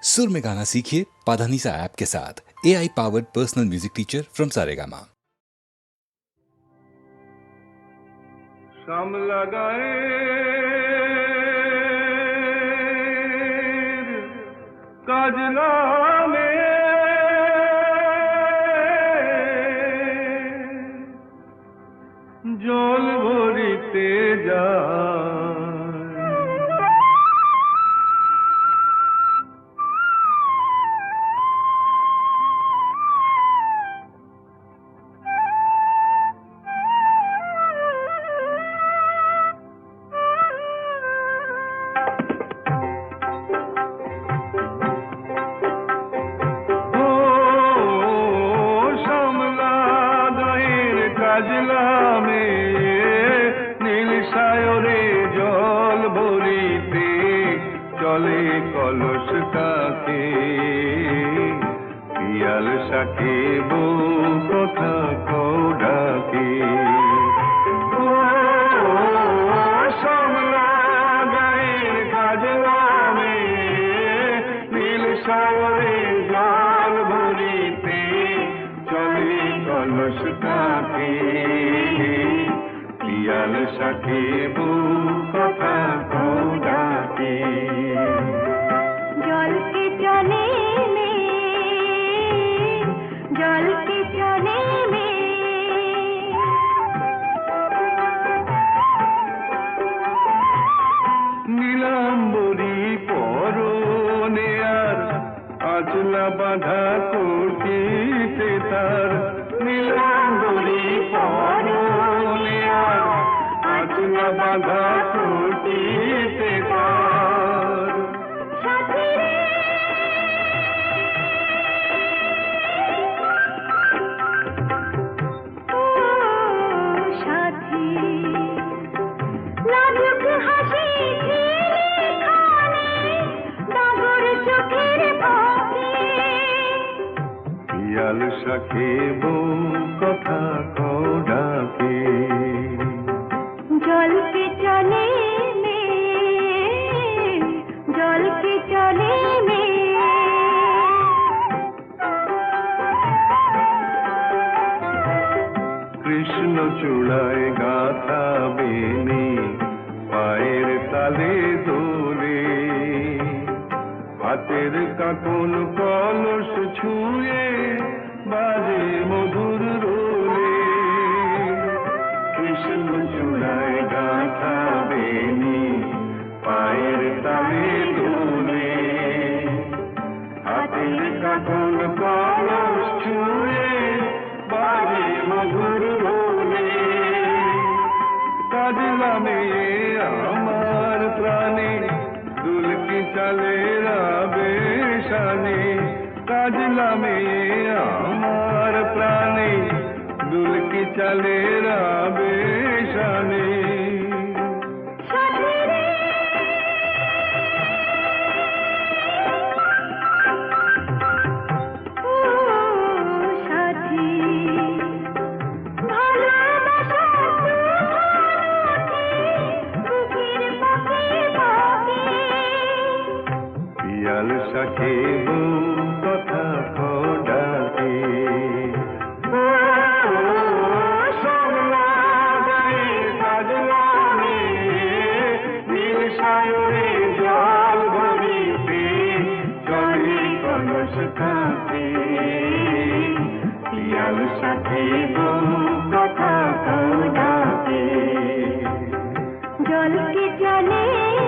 सुर में गाना सीखिए पाधानीसा ऐप के साथ। AI powered personal music teacher from Saregama. शाम लगाए काजला में জল ভরিতে যায় কাজলা মে নীল সায়রে জল ভরিতে চলে কলস কাকে পিয়াল সাকে বউ কথা কৌডাকে সমলা গায়ের কাজলা মে নীল সায়রে জল ভরিতে চলে কলস কাকে পিয়াল সাথে বউ কথা কৌডাকে জল কে চলে মে জল কে চলে মে নীলাম্বরী পরনে আর আচলা বাঁধা করতিতে তার নীলাম্বরী পরনে আর আচলা বাঁধা করতিতে তার সাথী রে ও সাথী লাজুক হাসি ঝিলে খানে ডাগর চোখের ফাঁকে পিয়াল সাথে বউ কথা কৌডাকে জল কে চলে মে জল কে চলে মে কৃষ্ণ চূড়ায় গাথা বেনি পায়ের তালে দোলে হাতের কাকন কলস ছুঁয়ে বাজে মধুর রোলে কৃষ্ণ চূড়ায় গাথা বেনি পায়ের তালে দোলে হাতের কাকন কলস ছুঁয়ে বাজে মধুর রোলে কাজলা মেয়ে আমার প্রাণে দুলকি চলে রাবে শানে কাজলা মেয়ে আমার প্রাণে দুলকি চলে রাবে শানে সাথী রে ও সাথী ভালোবাসা বুকের পাখি পাখি পিয়াল সাথে বউ কথা কৌডাকে সমলা গায়ের কাজলা মে নীল সায়রে জল ভরিতে চলে কলস কাকে পিয়াল সাথে বউ কথা কৌডাকে জল কে চলে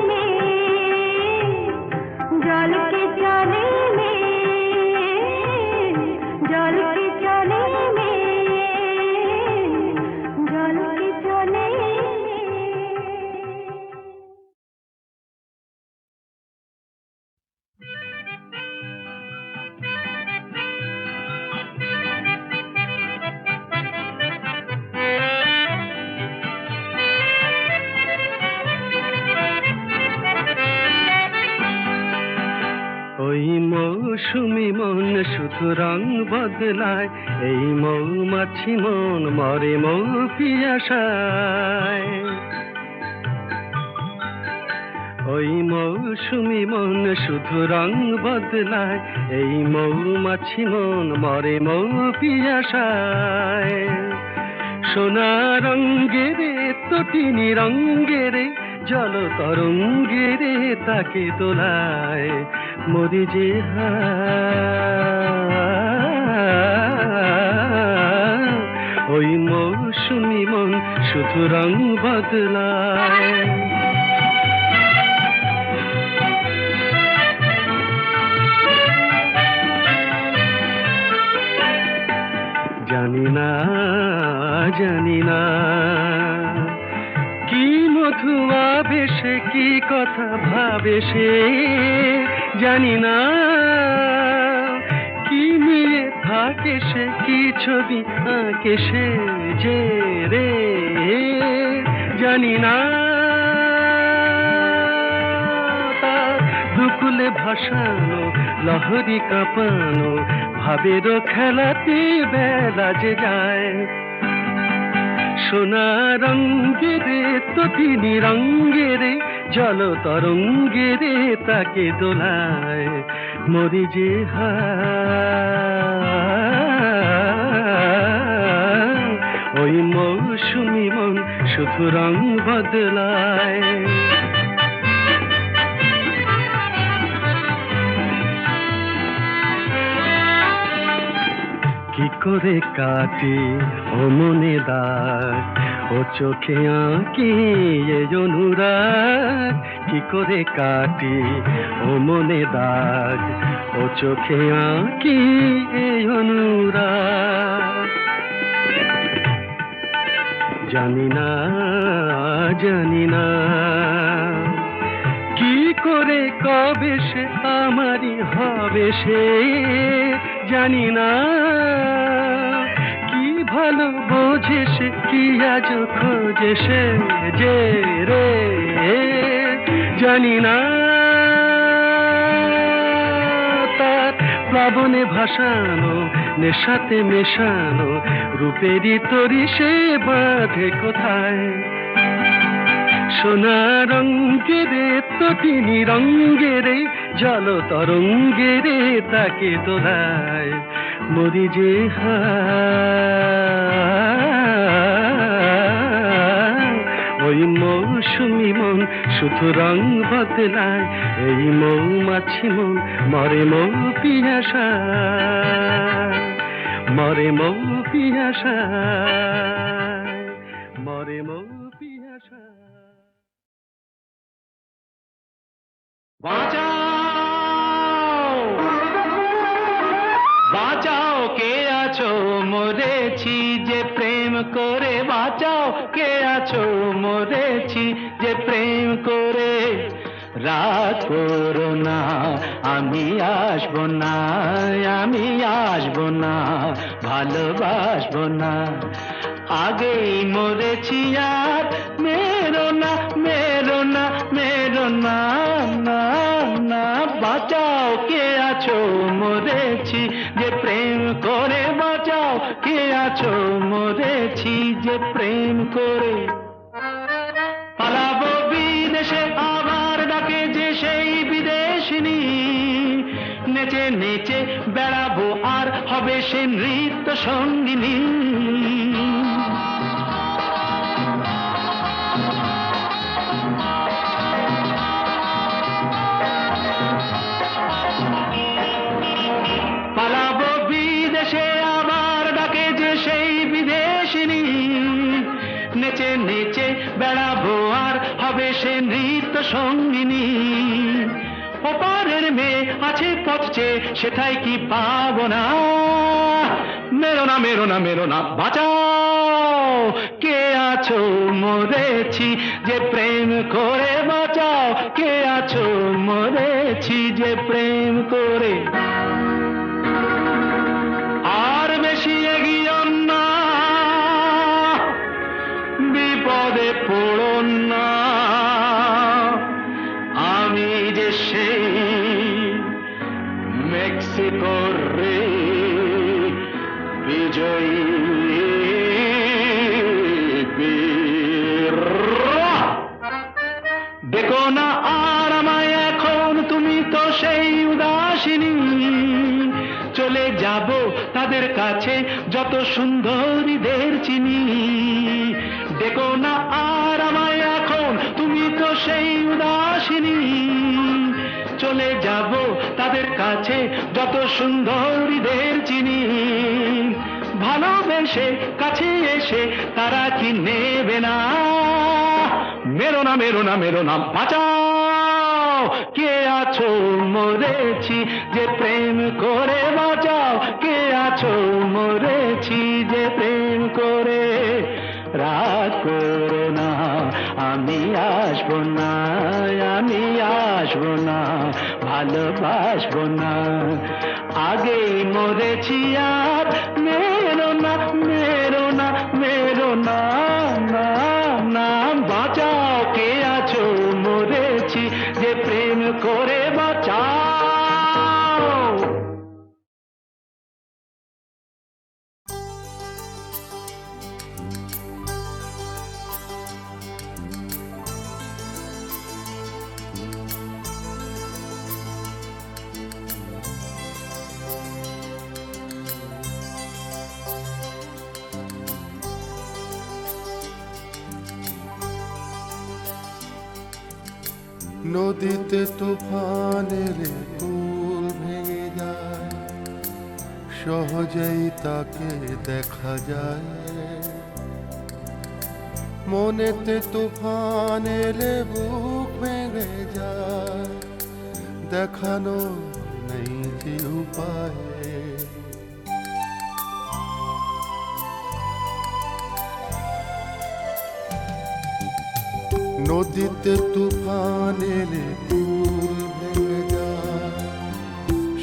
মে জল কে চলে মে জল কে চলে মে জল কে চলে মে ওই মৌসুমি মন শুধু রং বদলায়, এই মৌমাছি মন মরে মৌ পিয়াসায়। ওই মৌসুমি মন শুধু রং বদলায়, এই মৌমাছি মন মরে মৌ পিয়াসায়। সোনা রঙ্গেরে তটিনী রঙ্গেরে জল তরঙ্গেরে তাকে তোলায়, মরি যে হায়। ওই মৌসুমি মন শুধু রং বদলায়। জানি না জানি না কি মধু আবেশে কি কথা ভাবে সে, জানি না কি নিয়ে থাকে সে কি ছবি আঁকে সে যে রে, জানি না তার দুকুলে ভাসানো লহরী কাঁপানো ভাবেরও খেলাতে বেলা যে যায়। সোনা রঙ্গেরে তটিনী রঙ্গেরে জল তরঙ্গেরে তাকে দোলায়, মরি যে হায়। ওই মৌসুমি মন শুধু রং বদলায়। কি করে কাটে ও মনে দাগ, ও চোখে আঁকি এই অনুরাগ। কি করে কাটে ও মনে দাগ, ও চোখে আঁকি এই অনুরাগ। জানি না জানি না কি করে কবে সে আমারই হবে সে, জানি না কি ভালো বোঝে সে কি আজ খোঁজে সে যে রে, জানি না তার প্লাবনে ভাসানো নেশাতে মেশানো রূপেরই তরি সে বাঁধে কোথায়। সোনা রঙ্গেরে তটিনী রঙ্গেরে জল তরঙ্গেরে তাকে তোলায়, মরি যে হায়। ওই মৌসুমি মন শুধু রং বদলায়, এই মৌমাছি মন মরে মৌ পিয়াসায়, মরে মৌ পিয়াসায়, মরে মৌ পিয়াসায়। বাঁচাও বাঁচাও কে আছো মরেছি যে প্রেম করে, বাঁচাও কে আছো মরেছি যে প্রেম করে। রাগ করো না আমি আসবো না, আমি আসবো না, ভালোবাসবো না। আগেই মরেছি আর মেরো না মেরো না মেরো না, না না। বাঁচাও কে আছো মরেছি যে প্রেম করে, বাঁচাও কে আছো মরেছি যে প্রেম করে। পালাবো বিদেশে আবার ডাকে যে সেই বিদেশিনী, নেচে নেচে বেড়াবো আর হবে সে নৃত্য সঙ্গিনী। পালাবো বিদেশে আবার ডাকে যে সেই বিদেশিনী, নেচে নেচে বেড়াবো আর হবে সে নৃত্য সঙ্গিনী। ওপারের মেয়ে আছে পথছে সেটাই কি পাবো না, মেরো না মেরো না মেরো না। বাঁচাও কে আছো মরেছি যে প্রেম করে, বাঁচাও কে আছো মরেছি যে প্রেম করে। আর বেশি এগিয়ে না, বিপদে পড়ো না, আমি যে সেই মেক্সিকোর রে বিজয়ী বীর। দেখো না চলে যাব তাদের কাছে যত সুন্দরীদের চিনি। দেখো না আর আমায় এখন, তুমি তো সেই উদাসিনী। চলে যাব তাদের কাছে যত সুন্দরীদের চিনি। ভালোবেসে কাছে এসে তারা কি নেবে না? মেরো না মেরো না মেরো না, বাঁচাও কে আছো, মরেছি যে প্রেম করে বাঁচাও। কে আছো, মরেছি যে প্রেম করে। রাগ করো না, আমি আসবো না, আমি আসবো না, ভালোবাসবো না। আগেই মরেছি আর মেরো না মেরো না মেরো না, না না, বাঁচাও কে আছো, মরেছি যে প্রেম করে বাঁচাও। নদীতে তুফানের কুল ভেঙে যায়, সহজেই তাকে দেখা যায়। মনেতে তুফান এলে বুক ভেঙে যায়, দেখানো নেই যে উপায়। নদীতে তুফান এলে কুল ভেঙে যায়,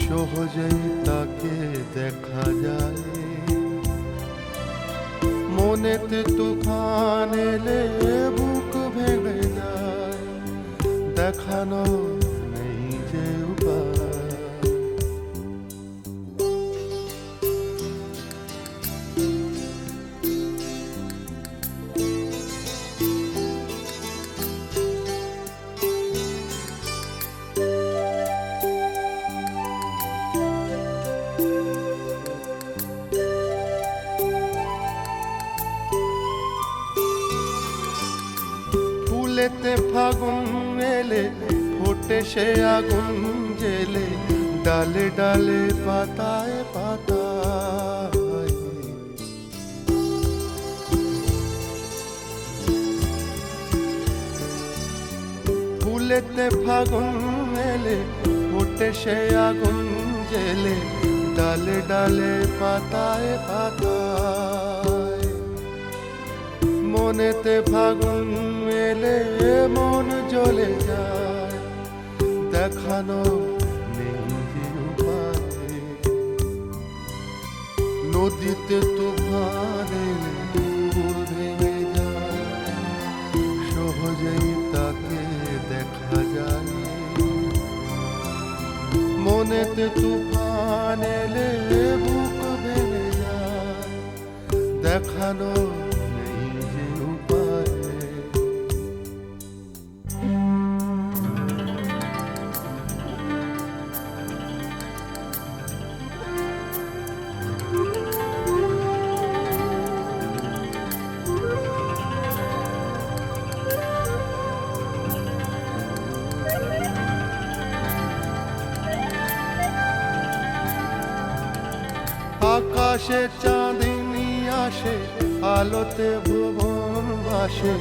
সহজেই তাকে দেখা যায়। মনেতে তুফান এলে বুক ভেঙে যায়, দেখানো নেই যে উপায়। ফুলেতে ফাগুন এলে ফোটে সে আগুন জেলে, ডালে ডালে পাতায় পাতায়। ফুলেতে ফাগুন এলে ফোটে সে আগুন জেলে, ডালে ডালে পাতায় পাতায়। মনেতে ফাগুন এলে মন জ্বলে যায়, দেখানো নেই যে উপায়। নদীতে তুফান এলে কুল ভেঙে যায়, সহজেই তাকে দেখা যায়। মনেতে তুফান এলে বুক ভেঙে যায়, দেখানো নেই যে উপায়। আকাশে চাঁদিনী আসে, আলোতে ভুবন ভাসে,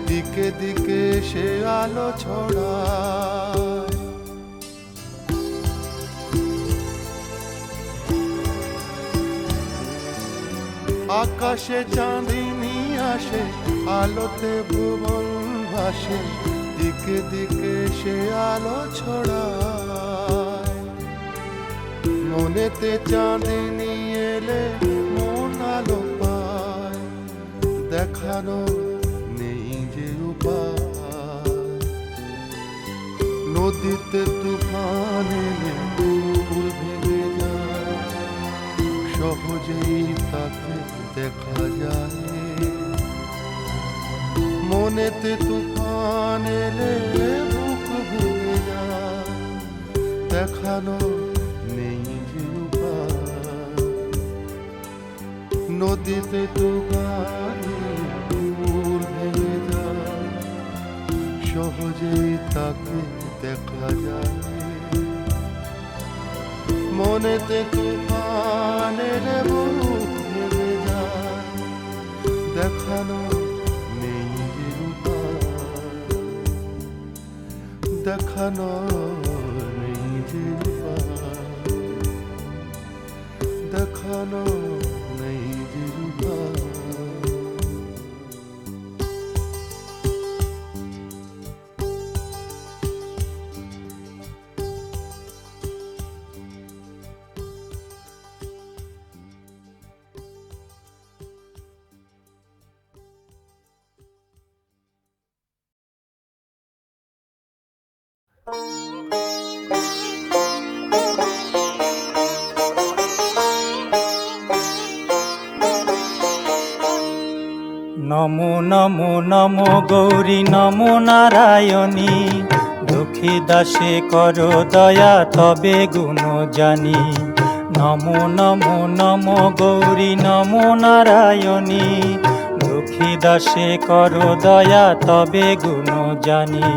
দিকে দিকে সে আলো ছড়ায়। আকাশে চাঁদিনী আসে, আলোতে ভুবন ভাসে, দিকে দিকে সে আলো ছড়ায়। মনেতে চাঁদিনী এলে মন আলো পায়, দেখানো নেই যে উপায়। নদীতে তুফান এলে কুল ভেঙে যায়, সহজেই তাকে দেখা যায়। মনেতে তুফান এলে বুক ভেঙে যায়, দেখানো নেই যে উপায়। নদীতে তুফানে ভুল ভেঙে যায়, সহজেই তাকে দেখা যায়। মনেতে তুফানের বুক ভেঙে যায়, দেখানো নেই যে উপায়, দেখানো নেই যে উপায়, দেখানো নেই যে উপায়। নমো নমো নমো গৌরী নমো নারায়ণী, দুঃখী দাসে করো দয়া তবে গুণ জানি। নমো নমো নমো গৌরী নমো নারায়ণী, দুঃখী দাসে করো দয়া তবে গুণ জানি।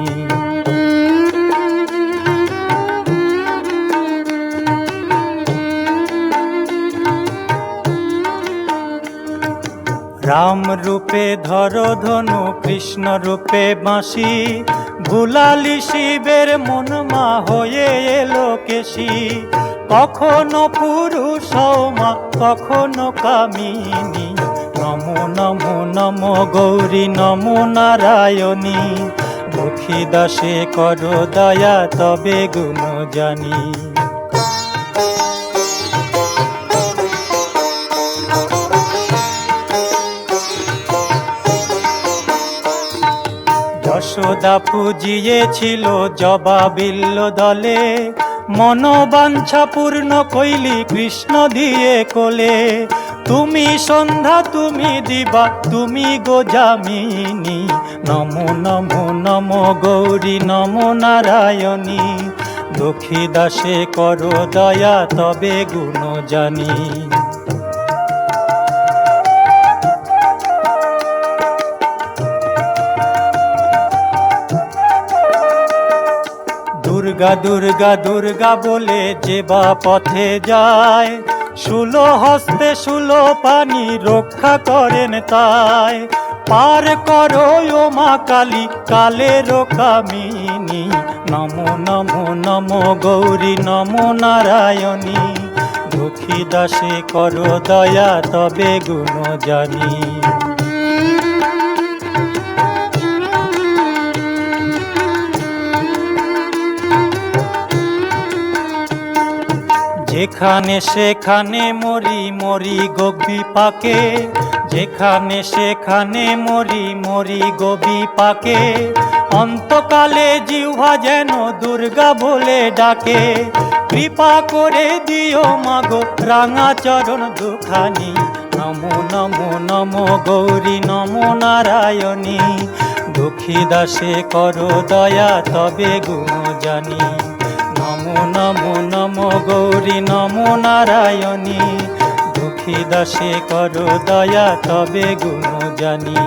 রাম রূপে ধরো ধনু, কৃষ্ণ রূপে বাঁশি, ভুলালি শিবের মন মা হয়ে এলো কেশি। কখনো পুরুষ মা কখনো কামিনী, নমো নমো নমো গৌরী নমো নারায়ণী, দুঃখী দাসে করো দয়া তবে গুণ জানি। যশোদা পুজিয়েছিল জবা বিল্ল দলে, মনোবাঞ্ছা পূর্ণ কইলি কৃষ্ণ দিয়ে কোলে। তুমি সন্ধ্যা তুমি দিবা তুমি গো যামিনী, নমো নমো নমো গৌরী নমো নারায়ণী, দুঃখী দাসে করো দয়া তবে গুণ জানি। দুর্গা দুর্গা দুর্গা বলে যে বা পথে যায়, শুলো হস্তে শুলো পানি রক্ষা করেন তাই। পার করো ও মা কালী কালের কামিনী, নমো নমো নমো গৌরী নমো নারায়ণী, দুঃখী দাসে করো দয়া তবে গুণ জানি। যেখানে সেখানে মরি মরি গোপী পাকে, যেখানে সেখানে মরি মরি গোপী পাকে। অন্তকালে জিহ্বা যেন দুর্গা বলে ডাকে, কৃপা করে দিও মাগো রাঙা চরণ দুখানি। নমো নমো নমো গৌরী নমো নারায়ণী, দুঃখী দাসে করো দয়া তবে গুণ জানি। নমো নমো নমো গৌরী নমো নারায়ণী, দুঃখী দাসে করো দয়া তবে গুণ জানি।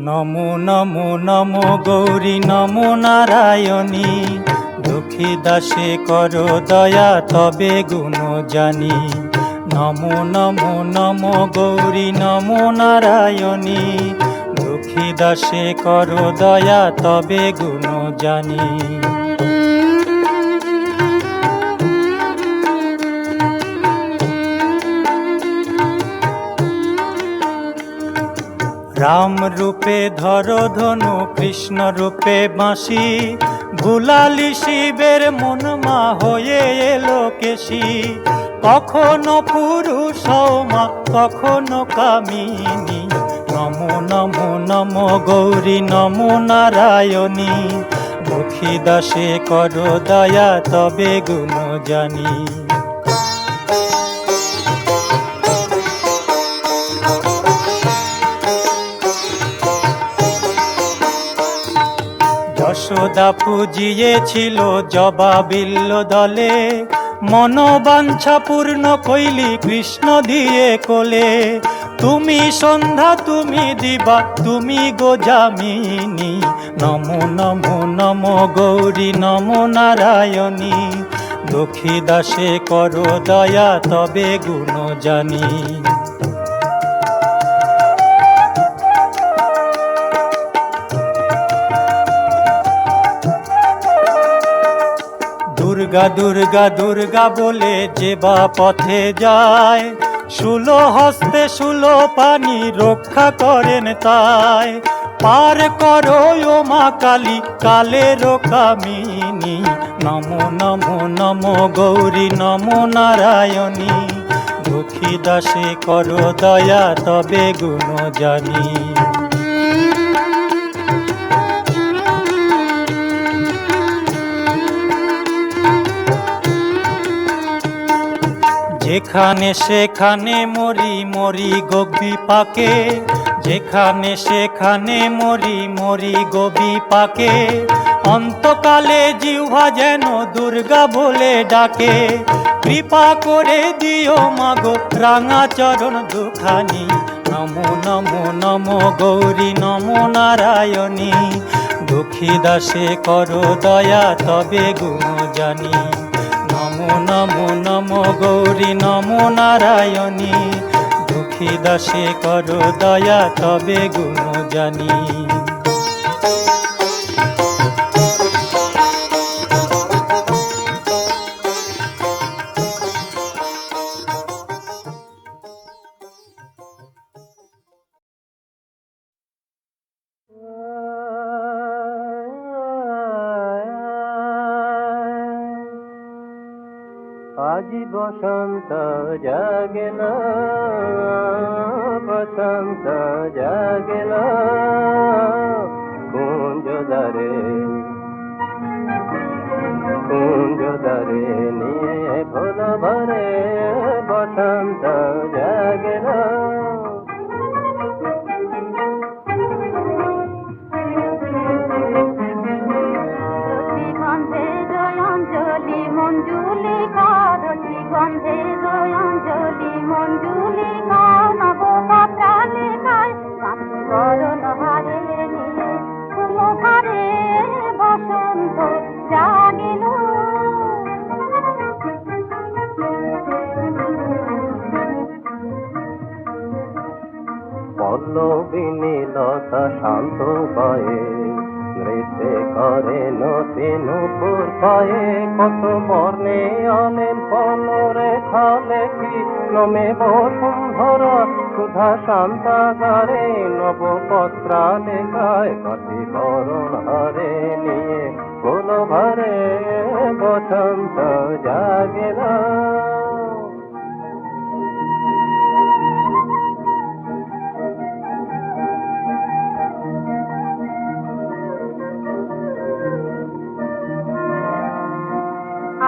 নমো নমো নমো গৌরী নমো নারায়ণী, দুঃখী দাসে করো দয়া তবে গুণ জানি। নমো নমো নমো গৌরী নমো নারায়ণী, দুঃখী দাসে করো দয়া তবে গুণ জানি। রাম রূপে ধরো ধনু, কৃষ্ণ রূপে বাঁশি, ভুলালি শিবের মন মা হয়ে এলো কেশি। কখনো পুরুষ মা কখনো কামিনী, নমো নমো নমো গৌরী নমো নারায়ণী, দুঃখী দাসে করো দয়া তবে গুণ জানি। যশোদা পুজিয়েছিল জবা বিল্ল দলে, মনোবাঞ্ছা পূর্ণ কইলি কৃষ্ণ দিয়ে কোলে। তুমি সন্ধ্যা তুমি দিবা তুমি গো যামিনী, নমো নমো নমো গৌরী নমো নারায়ণী। দুঃখী দাসে করো দয়া তবে গুণ জানি। দুর্গা দুর্গা দুর্গা বলে যে বা পথে যায়, শুলো হস্তে শুলো পানি রক্ষা করেন তাই। পার করো ও মা কালী কালের কামিনী, নমো নমো নমো গৌরী নমো নারায়ণী। দুঃখী দাসে করো দয়া তবে গুণ জানি। যেখানে সেখানে মরি মরি গোপী পাকে, যেখানে সেখানে মরি মরি গোপী পাকে। অন্তকালে জিহ্বা যেন দুর্গা বলে ডাকে, কৃপা করে দিও মাগো রাঙা চরণ দুখানি। নমো নমো নমো গৌরী নমো নারায়ণী। দুঃখী দাসে করো দয়া তবে গুণ জানি। নমো নমো নমো গৌরী নমো নারায়ণী। দুঃখী দাসে করো দয়া তবে গুণ জানি। আজি বসন্ত জাগেল, বসন্ত জাগেল কুঞ্জ দ্বারে, কুঞ্জ দ্বারে নিয়ে ফুল ভরে বসন্ত জাগেল। রতিগন্ধে জয়াঞ্জলি মঞ্জুলিকা, রতিগন্ধে জয়াঞ্জলি মঞ্জুলিকা। নবপত্রালিকায় মাতৃ বরণ হারে নিয়ে ফুল হারে বসন্ত জাগিল। পল্লবিনী লতা শান্ত পায়ে, নৃত্যে করে নতে নূপুর পায়ে। কত বর্ণে আলেন পলরে খালে কি নমে বসুন্ধরা সুধা শান্তাগারে। নবপত্রালিকায় কাটি বরণ হারে নিয়ে ফুল ভরে বসন্ত জাগেল।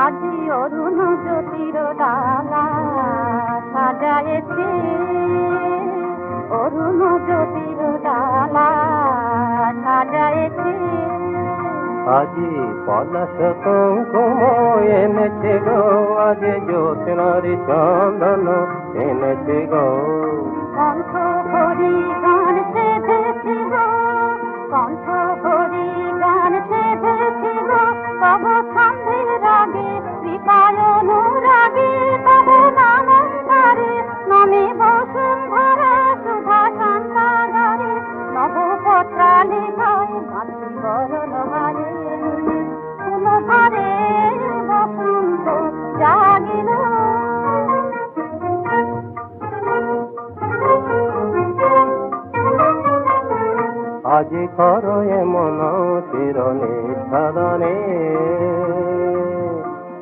আজি অরুণ জ্যোতির ডালা সাজায়েছে, অরুণ জ্যোতির ডালা সাজায়েছে। আজি পলাশ কুঙ্কুম এনেছে গো, আজ জ্যোৎস্নারি চন্দন এনেছে গো। কণ্ঠ ভরি গান সেধেছে গো, কণ্ঠ ভরি গান সেধেছে গো। তব ছন্দে রাগে কৃপায় অনুরাগে, তব নাম ধারে নমে বসুন্ধরা সুধা শান্তাগারে। নবপত্রালিকায় মাতৃ বরণ হারে ফুল হারে বসন্ত জাগিল। আজি করো এমন চিরনিষ্ঠানে,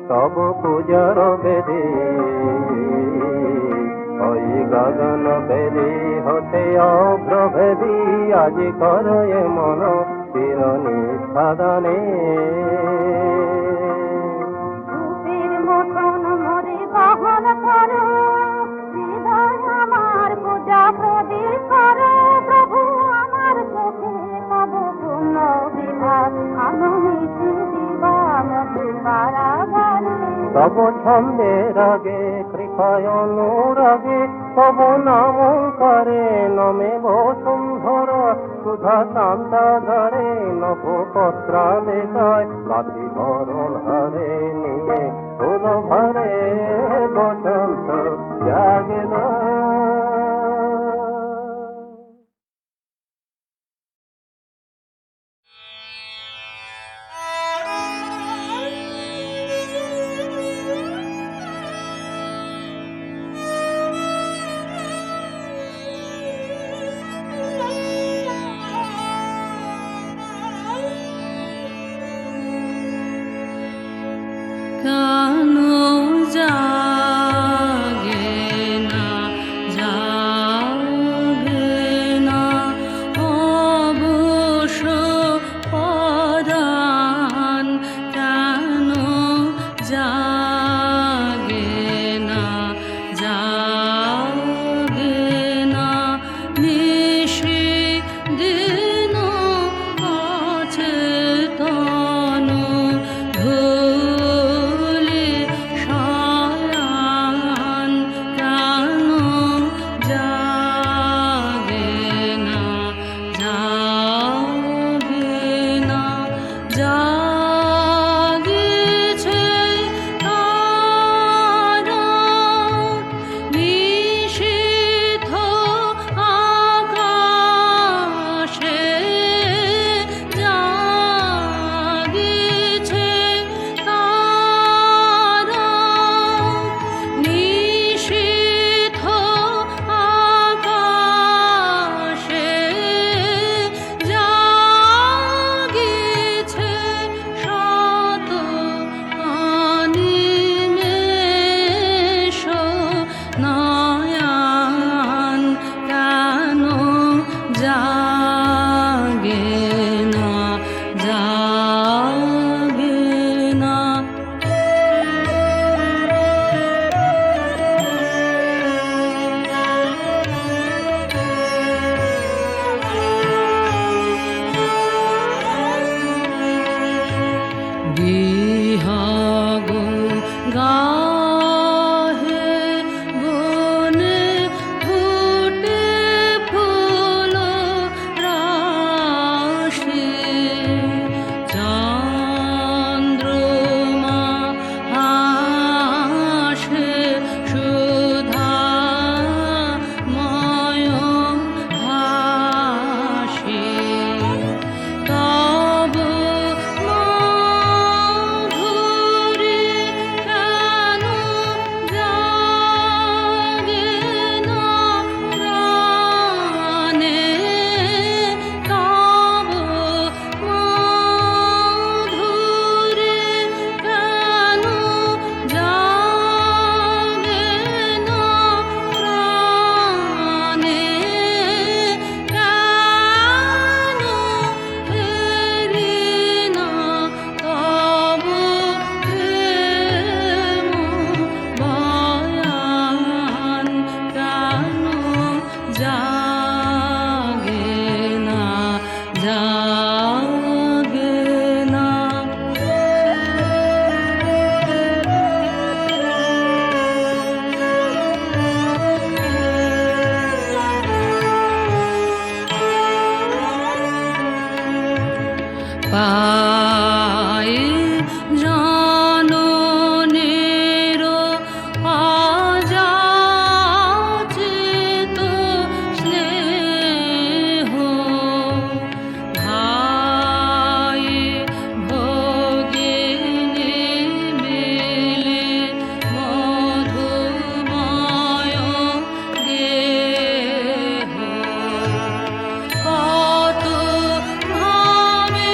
তব পূজার বেদী ওই গগন বেদী হতে অভ্রভেদী। আজি করো এমন চিরনিষ্ঠাদানে রূপের মতন মোরে বহন করো, হৃদয় আমার পূজা প্রদীপ করো। প্রভু আমার চোখে তব পূর্ণ বিভাগ, আনো মিশি দিবা মধু কারাগারে। তব ছন্দের আগে কৃপায় অনুরাগে তব নাম করে নমে বসুন্ধরা সুধা কান্তা ধরে নবপত্রা দেখায় বাতি বরণ হারে নিয়ে ফুল ভরে বসন্ত জাগল। কানো জাগে না, জাগে না অবশ্য পরাণ, কেন জাগে না, জাগে না নিশি দিন অচেতন ভুলি শয়ন, কেন জাগে না, জাগে না জাগিছে তারা নিশীথ আকাশে, জাগিছে তারা নিশীথ আকাশে, জাগিছে শত অনিমেষ নয়ন, কেন জাগে না, জাগে না। বিহগ গাহে বনে ফুটে ফুল রাশি, চন্দ্রমা হাসে সুধাময় হাসি, তব মাধুরী কেন জাগে না প্রাণে, তব মাধুরী কেন জাগে না প্রাণে, কেন ফেরি না তব প্রেম বয়ান, কেন জাগে না, জাগে না। পায়ে জননের অযাচিত স্নেহ, ভাই ভগিনী মিলে মধুময় দেহ, কত ভাবে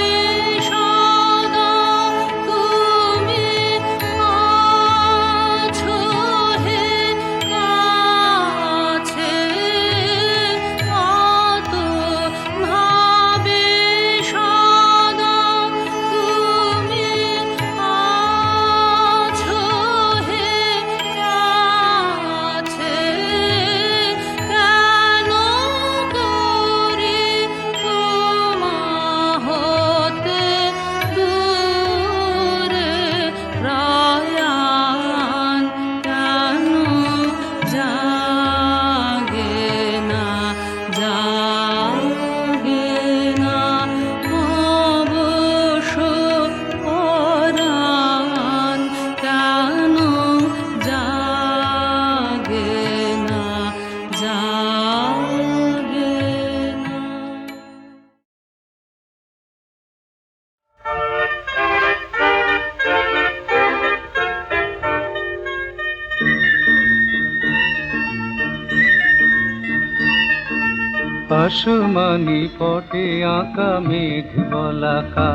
আসমানি পটে আঁকা মেঘ বলাকা,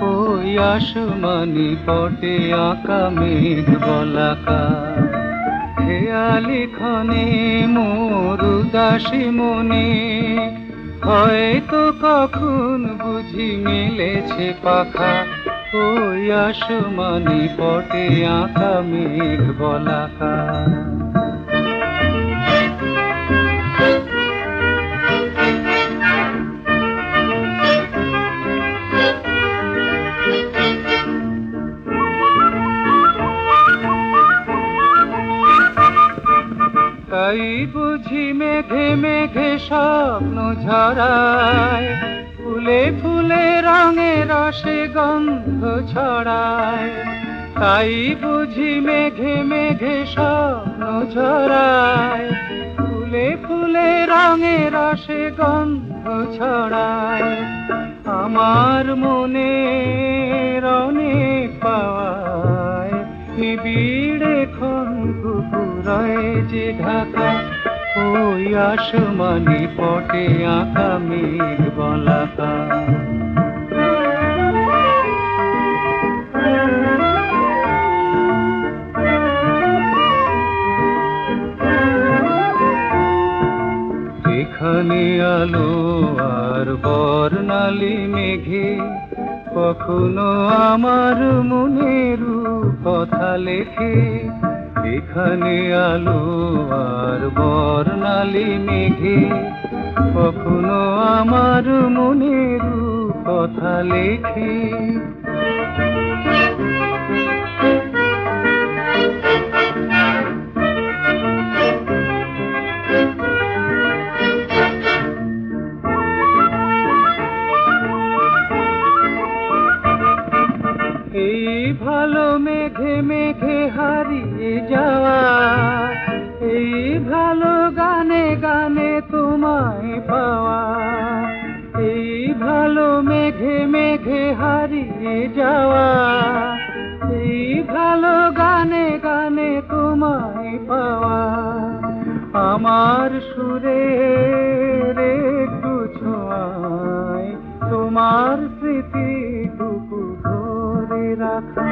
ওই আসমানি পটে আঁকা মেঘ বলাকা। খেয়ালি ক্ষণে মোর উদাসী মনে, হয়তো কখন বুঝি মেলেছে পাখা, ওই আসমানি পটে আঁকা মেঘ বলাকা। তাই বুঝি মেঘে মেঘে স্বপ্ন ঝরায়, ফুলে ফুলে রঙে রসে গন্ধ ছড়ায়। তাই বুঝি মেঘে মেঘে স্বপ্ন ঝরায়, ফুলে ফুলে রঙে রসে গন্ধ ছড়ায়। আমার মনে অনেক পাওয়ায়, নিবিড় এখন কুকুরায় যে ঢাকা, ওই আসমানি পটে আঁকা মেঘ বলাকা। এখানে আলো আর বর্ণালী মেঘে, কখনো আমার মনের কথা লেখে। এখানে আলো আর বর্ণালী মেঘে, কখনো আমার মনের কথা লেখে। এই ভালো মেঘে মেঘে হারিয়ে যাওয়া, এই ভালো গানে গানে তোমায় পাওয়া। এই ভালো মেঘে মেঘে হারিয়ে যাওয়া, এই ভালো গানে গানে তোমায় পাওয়া। আমার সুরের একটু ছোঁয়ায়, তোমার স্মৃতিটুকু ধরে রাখা,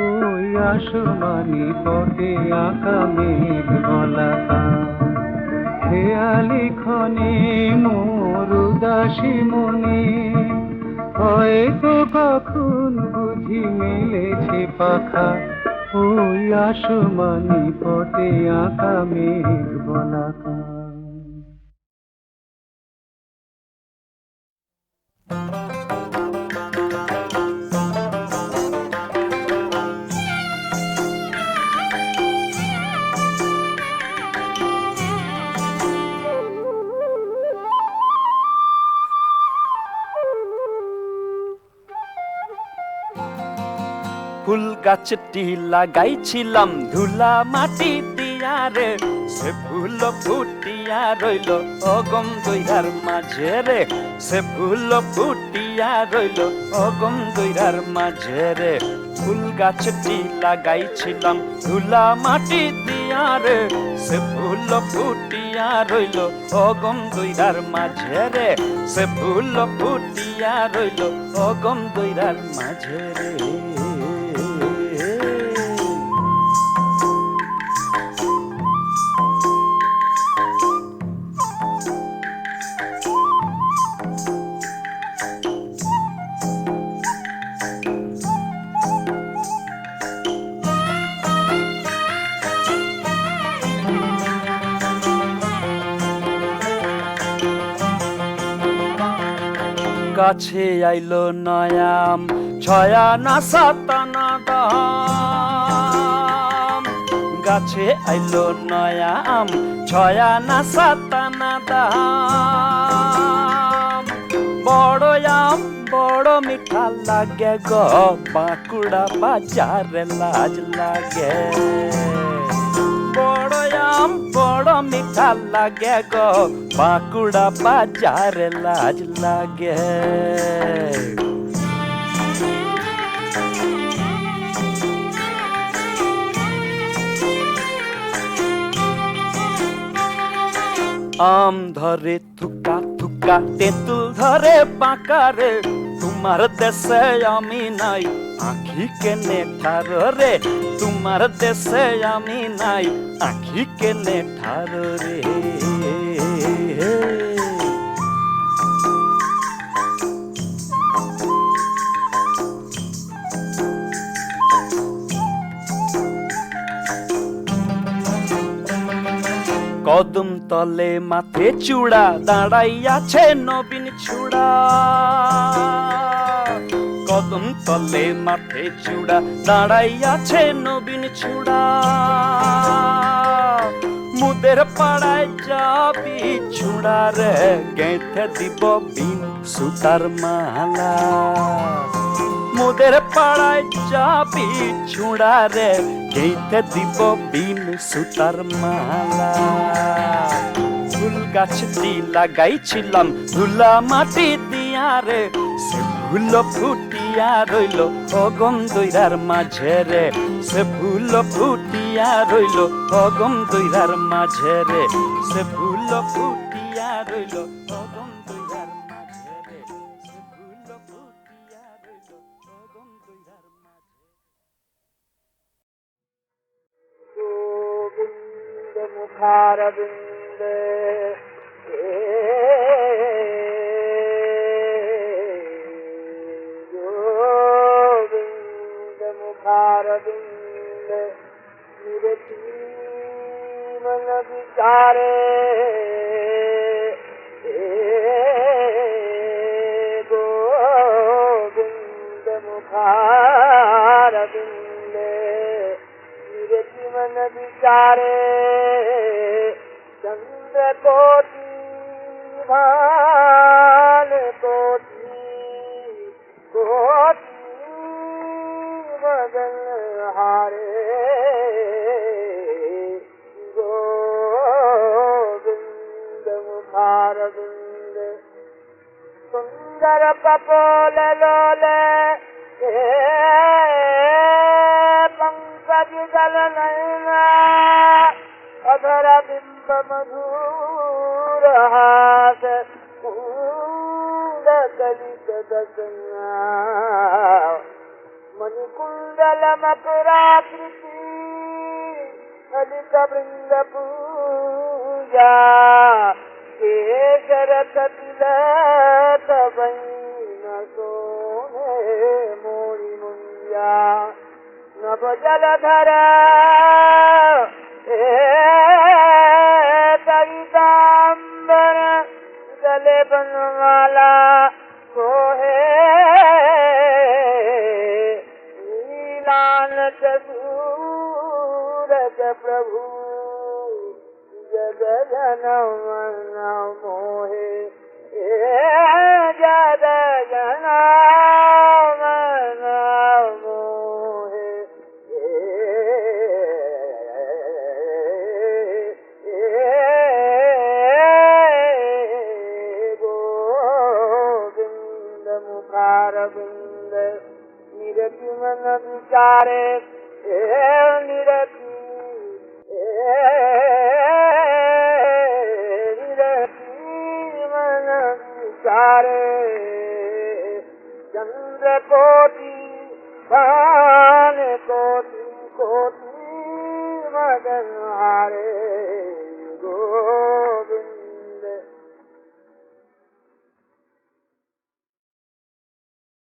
ওই আসমানি পটে আঁকা মেঘ বলাকা। খেয়ালি ক্ষণে মোর উদাসী মনে, হয়তো কখন বুঝি মেলেছে পাখা, ওই আসমানি পটে আঁকা মেঘ বলাকা। ফুল গাছটি লাগাইছিলাম ধুলা মাটি দিয়া রে, সে ফুল ফুটিয়া রইল অগম দইরার মাঝে রে। সে ফুল ফুটিয়া রইল অগম দইরার মাঝে রে। ফুল গাছটি লাগাইছিলাম ধুলা মাটি দিয়া রে, সে ফুল ফুটিয়া রইল অগম দইরার মাঝে রে। সে ফুল ফুটিয়া রইল অগম দইরার মাঝে রে। গাছে আইলো নয়াম ছয়া না সাতানা দাম। গাছে আইলো নয়াম ছয়া না সাতানা দাম। বড় আম বড় মিঠা লাগে গো, বাঁকুড়া বাজারে লাজ লাগে। বড় আম বড় মিঠা লাগে গো, বাঁকুড়া বাজারে লাজ লাগে। আম ধরে থুকা থুকা আঁকা তেঁতুল ধরে বাঁকা রে তোমার দেশে আমি নাই আঁখি কেনে ঠার রে তোমার দেশে আমি নাই আঁখি কেনে ঠার রে কদম তলে মাথে চূড়া দাঁড়াইয়াছে নবীন চূড়া কদম তলে মাথে চূড়া দাঁড়াইয়াছে নবীন চূড়া মুদের পাড়ায় যাবি চূড়া রে গেঁথে দিব বিন সুতার মালা মুদের পাড়ায় যাবি চূড়া রে গেঁথে দিব বিন সুতার মালা ফুল গাছটি লাগাইছিলাম ধুলা মাটি দিয়া রে সে ফুল ফুটিয়া রইল অগম দইরার মাঝে রে সে ফুল ফুটিয়া রইল অগম দইরার মাঝে রে সে ফুল ফুটিয়া রইল অগম দইরার মাঝে রে সে ফুল ফুটিয়া রইল অগম দইরার মাঝে গোবিন্দ মুখারবিন্দে গোবিন্দ মুখারবিন্দে নিরতিমন বিচারে গোবিন্দ মুখারবিন্দে मन विचारे चंद्र कोटि भान कोटि कोटि मगन हारे गोविंद मुखारविंद सुंदर कपोल लोले पंकज नयना अधर बिंब मधुर हास कुंद कलित दसना मणिकुंडल मकुराकृति ललित वृंद पूजा केशर तिलक बैन सोने मोरी मुंजा नभ जलधर तगितांबर गले बनमाला सोहे नीलानक सूरज प्रभु जग जन मन मोहे जग जन मन मोहे गोविंद मुखारविंद निरति मन विचारे निरति मन विचारे चंद्र कोटि भान कोटि कोटि मगन हारे